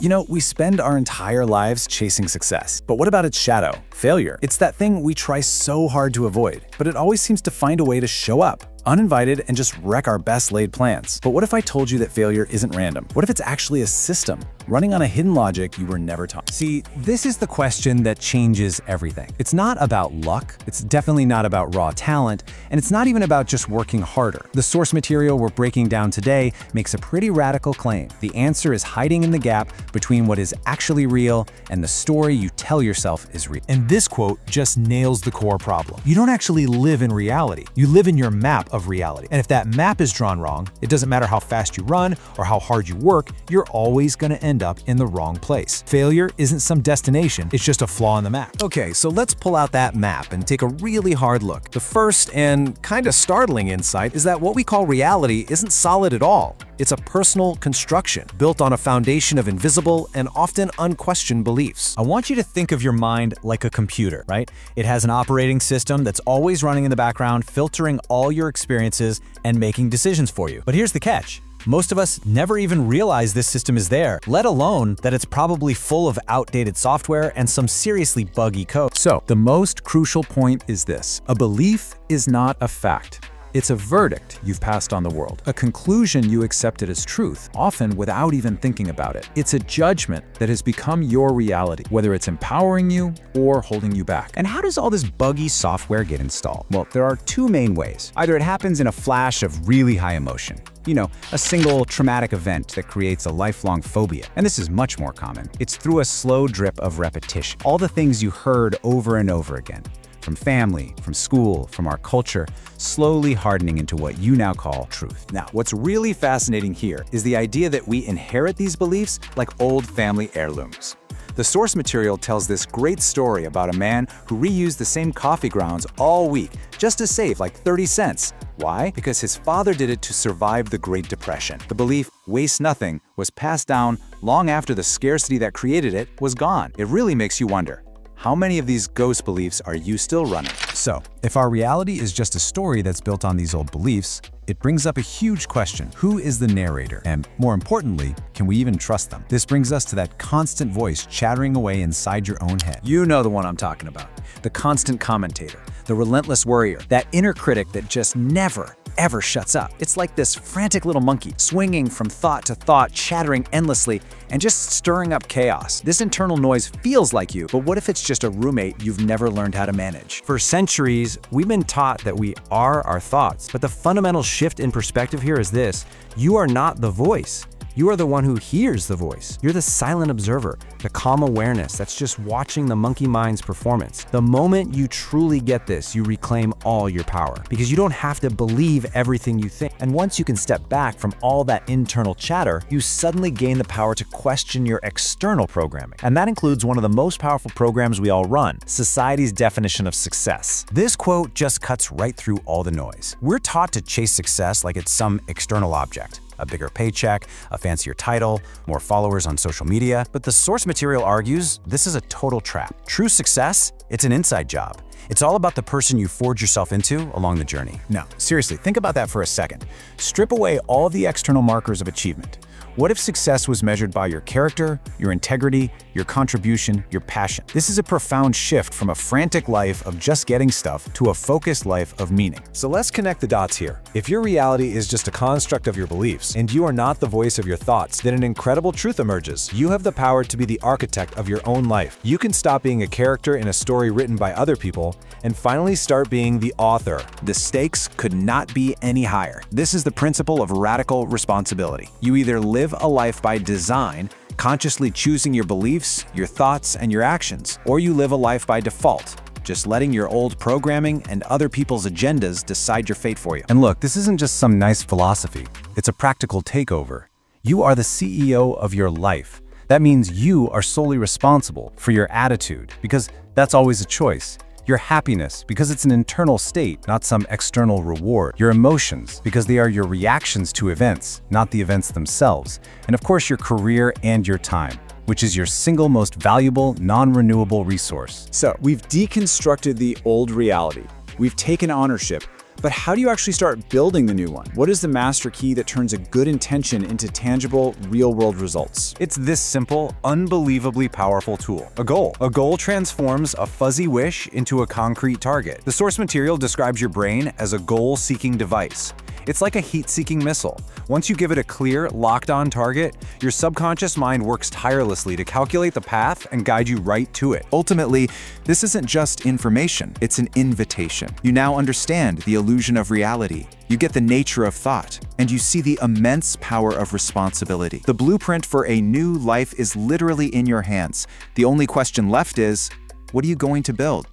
You know, we spend our entire lives chasing success. But what about its shadow, failure? It's that thing we try so hard to avoid, but it always seems to find a way to show up, uninvited, and just wreck our best laid plans. But what if I told you that failure isn't random? What if it's actually a system, running on a hidden logic you were never taught? See, this is the question that changes everything. It's not about luck, it's definitely not about raw talent, and it's not even about just working harder. The source material we're breaking down today makes a pretty radical claim. The answer is hiding in the gap between what is actually real and the story you tell yourself is real. And this quote just nails the core problem. You don't actually live in reality. You live in your map of reality. And if that map is drawn wrong, it doesn't matter how fast you run or how hard you work, you're always going to end up in the wrong place. Failure isn't some destination, it's just a flaw in the map. Okay, so let's pull out that map and take a really hard look. The first and kind of startling insight is that what we call reality isn't solid at all. It's a personal construction built on a foundation of invisible and often unquestioned beliefs. I want you to think of your mind like a computer, right? It has an operating system that's always running in the background, filtering all your experiences and making decisions for you. But here's the catch. Most of us never even realize this system is there, let alone that it's probably full of outdated software and some seriously buggy code. So, the most crucial point is this: a belief is not a fact. It's a verdict you've passed on the world, a conclusion you accepted as truth, often without even thinking about it. It's a judgment that has become your reality, whether it's empowering you or holding you back. And how does all this buggy software get installed? Well, there are two main ways. Either it happens in a flash of really high emotion, a single traumatic event that creates a lifelong phobia. And this is much more common. It's through a slow drip of repetition. All the things you heard over and over again, from family, from school, from our culture, slowly hardening into what you now call truth. Now, what's really fascinating here is the idea that we inherit these beliefs like old family heirlooms. The source material tells this great story about a man who reused the same coffee grounds all week just to save like 30 cents. Why? Because his father did it to survive the Great Depression. The belief, waste nothing, was passed down long after the scarcity that created it was gone. It really makes you wonder, how many of these ghost beliefs are you still running? So, if our reality is just a story that's built on these old beliefs, it brings up a huge question. Who is the narrator? And more importantly, can we even trust them? This brings us to that constant voice chattering away inside your own head. You know the one I'm talking about. The constant commentator, the relentless worrier, that inner critic that just never, ever shuts up. It's like this frantic little monkey, swinging from thought to thought, chattering endlessly, and just stirring up chaos. This internal noise feels like you, but what if it's just a roommate you've never learned how to manage? For centuries, we've been taught that we are our thoughts, but the fundamental shift in perspective here is this: you are not the voice. You are the one who hears the voice. You're the silent observer, the calm awareness that's just watching the monkey mind's performance. The moment you truly get this, you reclaim all your power, because you don't have to believe everything you think. And once you can step back from all that internal chatter, you suddenly gain the power to question your external programming. And that includes one of the most powerful programs we all run, society's definition of success. This quote just cuts right through all the noise. We're taught to chase success like it's some external object. A bigger paycheck, a fancier title, more followers on social media. But the source material argues this is a total trap. True success, it's an inside job. It's all about the person you forge yourself into along the journey. Now, seriously, think about that for a second. Strip away all the external markers of achievement. What if success was measured by your character, your integrity, your contribution, your passion? This is a profound shift from a frantic life of just getting stuff to a focused life of meaning. So let's connect the dots here. If your reality is just a construct of your beliefs, and you are not the voice of your thoughts, then an incredible truth emerges. You have the power to be the architect of your own life. You can stop being a character in a story written by other people and finally start being the author. The stakes could not be any higher. This is the principle of radical responsibility. You either live a life by design, consciously choosing your beliefs, your thoughts, and your actions, or you live a life by default, just letting your old programming and other people's agendas decide your fate for you. And look, this isn't just some nice philosophy. It's a practical takeover. You are the CEO of your life. That means you are solely responsible for your attitude, because that's always a choice. Your happiness, because it's an internal state, not some external reward. Your emotions, because they are your reactions to events, not the events themselves. And of course, your career and your time, which is your single most valuable, non-renewable resource. So, we've deconstructed the old reality. We've taken ownership, But how do you actually start building the new one? What is the master key that turns a good intention into tangible, real-world results? It's this simple, unbelievably powerful tool: a goal. A goal transforms a fuzzy wish into a concrete target. The source material describes your brain as a goal-seeking device. It's like a heat-seeking missile. Once you give it a clear, locked-on target, your subconscious mind works tirelessly to calculate the path and guide you right to it. Ultimately, this isn't just information, it's an invitation. You now understand the illusion of reality. You get the nature of thought, and you see the immense power of responsibility. The blueprint for a new life is literally in your hands. The only question left is, what are you going to build?